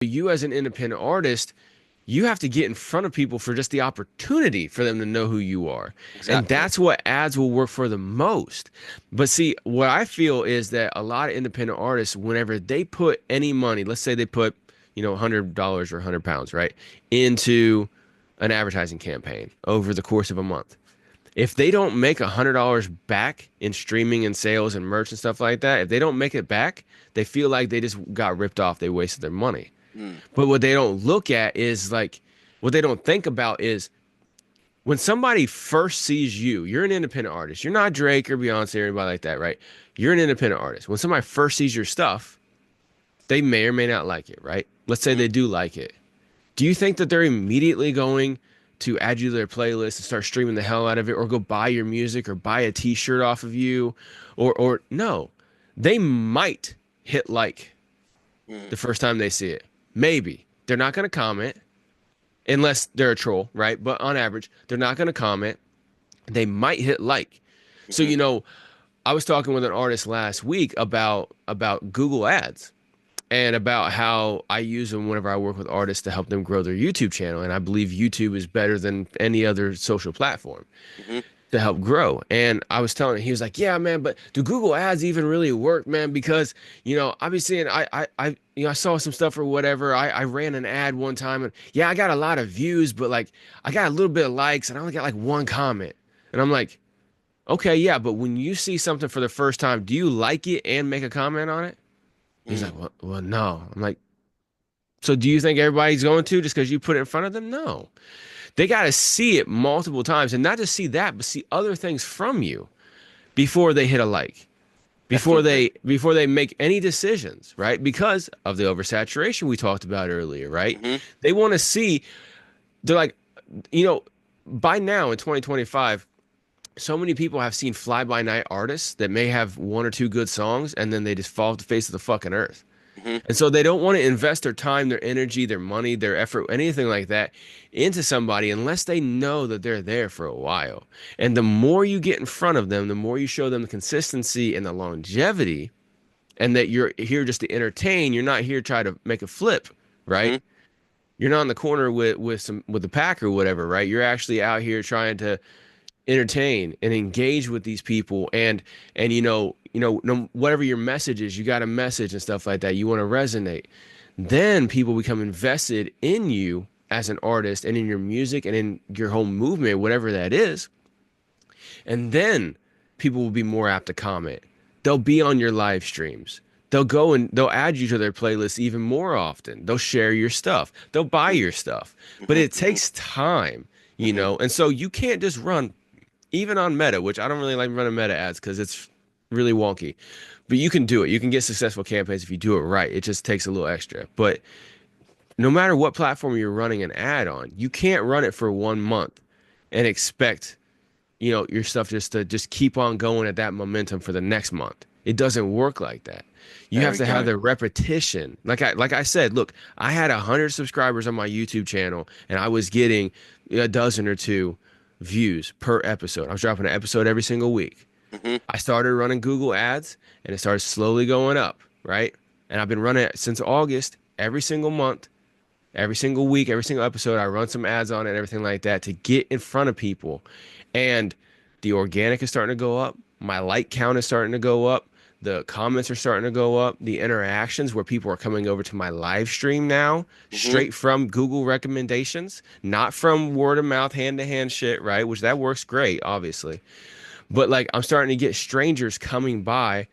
you as an independent artist, you have to get in front of people for just the opportunity for them to know who you are. And Exactly. that's what ads will work for the most. But see, what I feel is that a lot of independent artists, whenever they put any money, let's say they put, $100 or £100, right, into an advertising campaign over the course of a month. If they don't make $100 back in streaming and sales and merch and stuff like that, if they don't make it back, they feel like they just got ripped off. They wasted their money. Mm. But what they don't look at is like, what they don't think about is when somebody first sees you, you're an independent artist. You're not Drake or Beyonce or anybody like that, right? You're an independent artist. When somebody first sees your stuff, they may or may not like it, right? Let's say Mhm. they do like it. Do you think that they're immediately going to add you to their playlist and start streaming the hell out of it, or go buy your music or buy a t-shirt off of you? Or no. They might hit like Mm. the first time they see it. Maybe. They're not going to comment unless they're a troll, right? But on average, they're not going to comment. They might hit like. So, Mhm. I was talking with an artist last week about Google Ads and about how I use them whenever I work with artists to help them grow their YouTube channel. And I believe YouTube is better than any other social platform Mhm. to help grow. And I was telling him, he was like, yeah, man, but do Google ads even really work, man? Because, I've been seeing, I saw some stuff or whatever. I ran an ad one time and yeah, I got a lot of views, but like I got a little bit of likes and I only got like one comment. And I'm like, okay, yeah, but when you see something for the first time, do you like it and make a comment on it? He's Mm. like, well, no. I'm like, so do you think everybody's going to just because you put it in front of them? No. They got to see it multiple times and not just see that, but see other things from you before they hit a like, before Definitely. they make any decisions, right? Because of the oversaturation we talked about earlier, right? Mhm. They want to see, they're like, you know, by now in 2025, so many people have seen fly by night artists that may have one or two good songs and then they just fall off the face of the fucking earth. Mhm. And so they don't want to invest their time, their energy, their money, their effort, anything like that into somebody unless they know that they're there for a while. And the more you get in front of them, the more you show them the consistency and the longevity, and that you're here just to entertain. You're not here to try to make a flip, right? Mhm. You're not in the corner with the pack or whatever, right? You're actually out here trying to entertain and engage with these people and no, whatever your message is, you got a message and stuff like that, you want to resonate, then people become invested in you as an artist and in your music and in your whole movement, whatever that is. And then people will be more apt to comment. They'll be on your live streams. They'll go and they'll add you to their playlist even more often. They'll share your stuff. They'll buy Mhm. your stuff. But Mhm. it Mhm. takes time, Mhm. and so you can't just run even on Meta, which I don't really like running Meta ads because it's really wonky. But you can do it. You can get successful campaigns if you do it right. It just takes a little extra. But no matter what platform you're running an ad on, you can't run it for 1 month and expect, your stuff just keep on going at that momentum for the next month. It doesn't work like that. You There have we to have go. the repetition. Like I said, look, I had 100 subscribers on my YouTube channel and I was getting a dozen or two views per episode. I was dropping an episode every single week. Mhm. I started running Google ads and it started slowly going up, right? And I've been running it since August, every single month, every single week, every single episode. I run some ads on it and everything like that to get in front of people. And the organic is starting to go up. My like count is starting to go up. The comments are starting to go up. The interactions where people are coming over to my live stream now, Mhm. straight from Google recommendations, not from word of mouth, hand to hand shit, right? Which that works great, obviously. But like I'm starting to get strangers coming by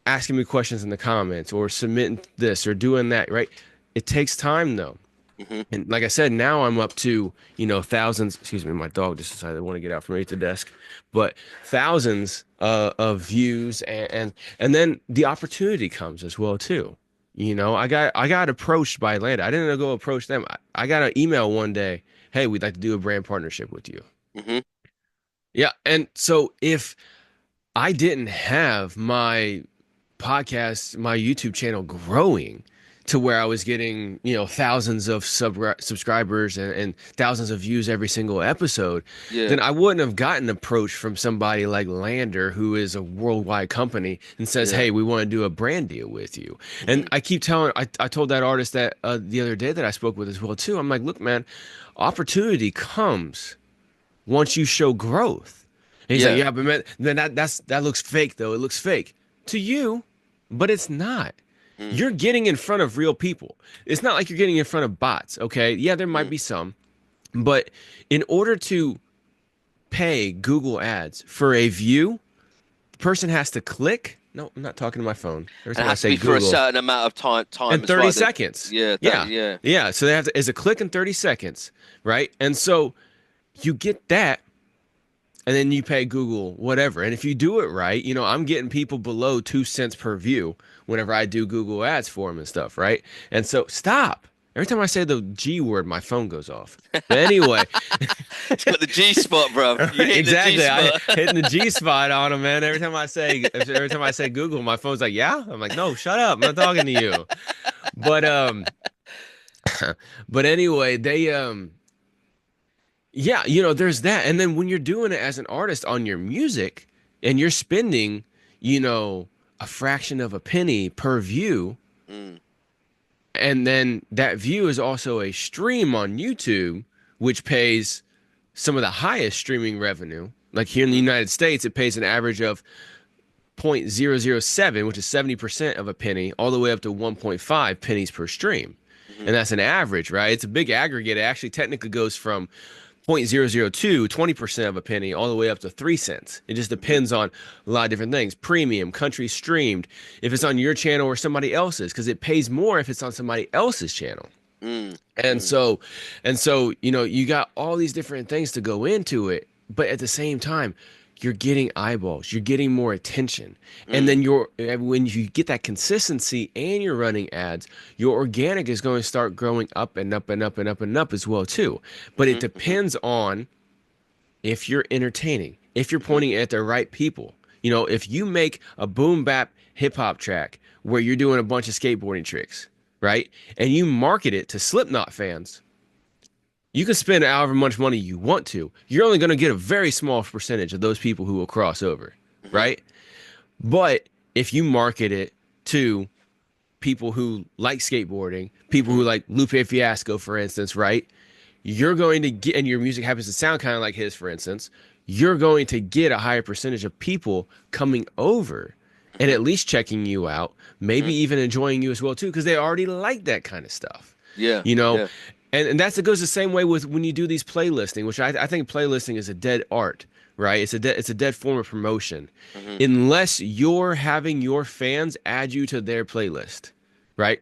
asking me questions in the comments or submitting this or doing that, right? It takes time though. Mhm. And like I said, now I'm up to, thousands. Excuse me, my dog just decided to want to get out from underneath the desk, but thousands of views, and then the opportunity comes as well too. I got approached by Atlanta. I didn't go approach them. I got an email one day. Hey, we'd like to do a brand partnership with you. Mhm. Yeah, and so if I didn't have my podcast, my YouTube channel growing, to where I was getting, thousands of subscribers and thousands of views every single episode, Yeah. then I wouldn't have gotten approached from somebody like Lander, who is a worldwide company, and says, Yeah. "Hey, we want to do a brand deal with you." And Hmm. I told that artist that the other day that I spoke with as well too. I'm like, "Look, man, opportunity comes once you show growth." And he's like, Yeah. "Yeah, but man, then that looks fake though. It looks fake to you, but it's not. Mm. You're getting in front of real people. It's not like you're getting in front of bots, okay? Yeah, there might Mm. be some, but in order to pay Google Ads for a view, the person has to click. No, I'm not talking to my phone. Every And it time I has to say be for a Google, certain amount of time in as 30 well. seconds. Yeah, 30, Yeah. yeah. Yeah. So they have to, is a click in 30 seconds, right? And so you get that, and then you pay Google whatever. And if you do it right, I'm getting people below 2 cents per view whenever I do Google ads for them and stuff, right? And so stop. Every time I say the G word, my phone goes off. But anyway, It's got the G spot, bro. You hit the G exactly. I spot. hitting the G spot on them, man. Every time I say Google, my phone's like, yeah. I'm like, no, shut up. I'm not talking to you. But but anyway, yeah, there's that. And then when you're doing it as an artist on your music and you're spending, you know, a fraction of a penny per view, Mm. and then that view is also a stream on YouTube, which pays some of the highest streaming revenue. Like here in the Hmm. United States, it pays an average of 0.007, which is 70% of a penny, all the way up to 1.5 pennies per stream. Hmm. And that's an average, right? It's a big aggregate. It actually technically goes from 0.002, 20% of a penny, all the way up to 3 cents. It just Hmm. depends on a lot of different things. Premium, country streamed, if it's on your channel or somebody else's, because it pays more if it's on somebody else's channel. Mm. And Mm. so, you got all these different things to go into it, but at the same time, you're getting eyeballs, you're getting more attention. And Mm. then when you get that consistency and you're running ads, your organic is going to start growing up and up and up and up and up as well too. But it Hmm. Hmm. depends on if you're entertaining, if you're Hmm. pointing it at the right people. If you make a boom bap hip hop track where you're doing a bunch of skateboarding tricks, right? And you market it to Slipknot fans, you can spend however much money you want to. You're only going to get a very small percentage of those people who will cross over, Hmm. right? But if you market it to people who like skateboarding, people Hmm. who like Lupe Fiasco, for instance, right? You're going to get, and your music happens to sound kind of like his, for instance, you're going to get a higher percentage of people coming over and Hmm. at least checking you out, Hmm. maybe even enjoying you as well too, because they already like that kind of stuff, Yeah. you know. Yeah. And it goes the same way with when you do these playlisting, which I think playlisting is a dead art, right? It's a dead form of promotion, Hmm. unless you're having your fans add you to their playlist, right?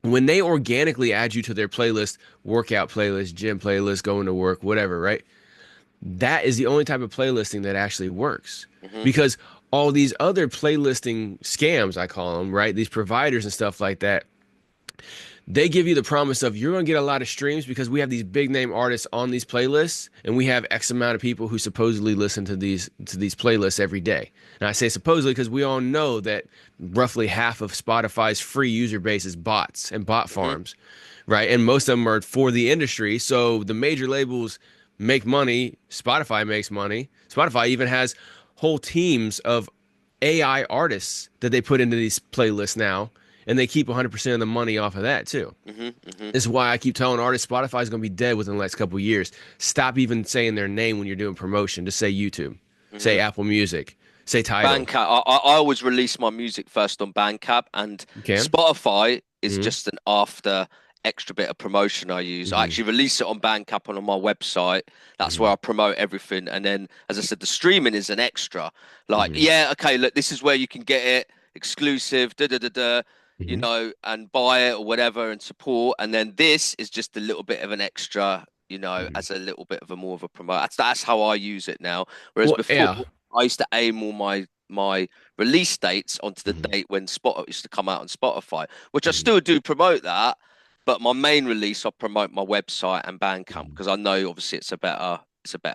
When they organically add you to their playlist, workout playlist, gym playlist, going to work, whatever, right? That is the only type of playlisting that actually works. Hmm. Because all these other playlisting scams, I call them, right? These providers and stuff like that, they give you the promise of you're going to get a lot of streams because we have these big name artists on these playlists and we have X amount of people who supposedly listen to these playlists every day. And I say supposedly because we all know that roughly half of Spotify's free user base is bots and bot Hmm. farms, right? And most of them are for the industry. So the major labels make money, Spotify makes money. Spotify even has whole teams of AI artists that they put into these playlists now, and they keep 100% of the money off of that too. Hmm. Hmm. This is why I keep telling artists Spotify is going to be dead within the next couple of years. Stop even saying their name when you're doing promotion. Just say YouTube, say Hmm. Apple Music, say Tidal. Bandcamp. I always release my music first on Bandcamp, and You can. Spotify is Mm-hmm. just an after extra bit of promotion I use. I Mm-hmm. actually release it on Bandcamp and on my website. That's Mm-hmm. where I promote everything. And then, as I said, the streaming is an extra. Like, Mm-hmm. yeah, okay, look, this is where you can get it exclusive, da da da da, Mm-hmm. and buy it or whatever and support. And then this is just a little bit of an extra. Mm-hmm. As a little bit of a more of a promote. That's how I use it now. Whereas Well, before, yeah. I used to aim all my release dates onto the Mm-hmm. date when Spot used to come out on Spotify, which I Mm-hmm. still do promote that. But my main release, I promote my website and Bandcamp Mm-hmm. because I know obviously it's a better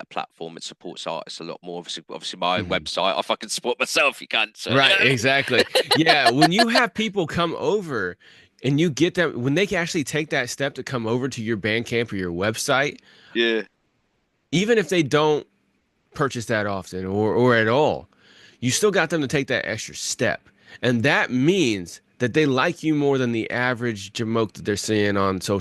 platform. It supports artists a lot more. Obviously my own Mm-hmm. website. If I can support myself, you can't. So Right, exactly. Yeah, when you have people come over and you get them when they can actually take that step to come over to your Bandcamp or your website, Yeah. even if they don't purchase that often or at all, you still got them to take that extra step. And that means that they like you more than the average jamoke that they're seeing on social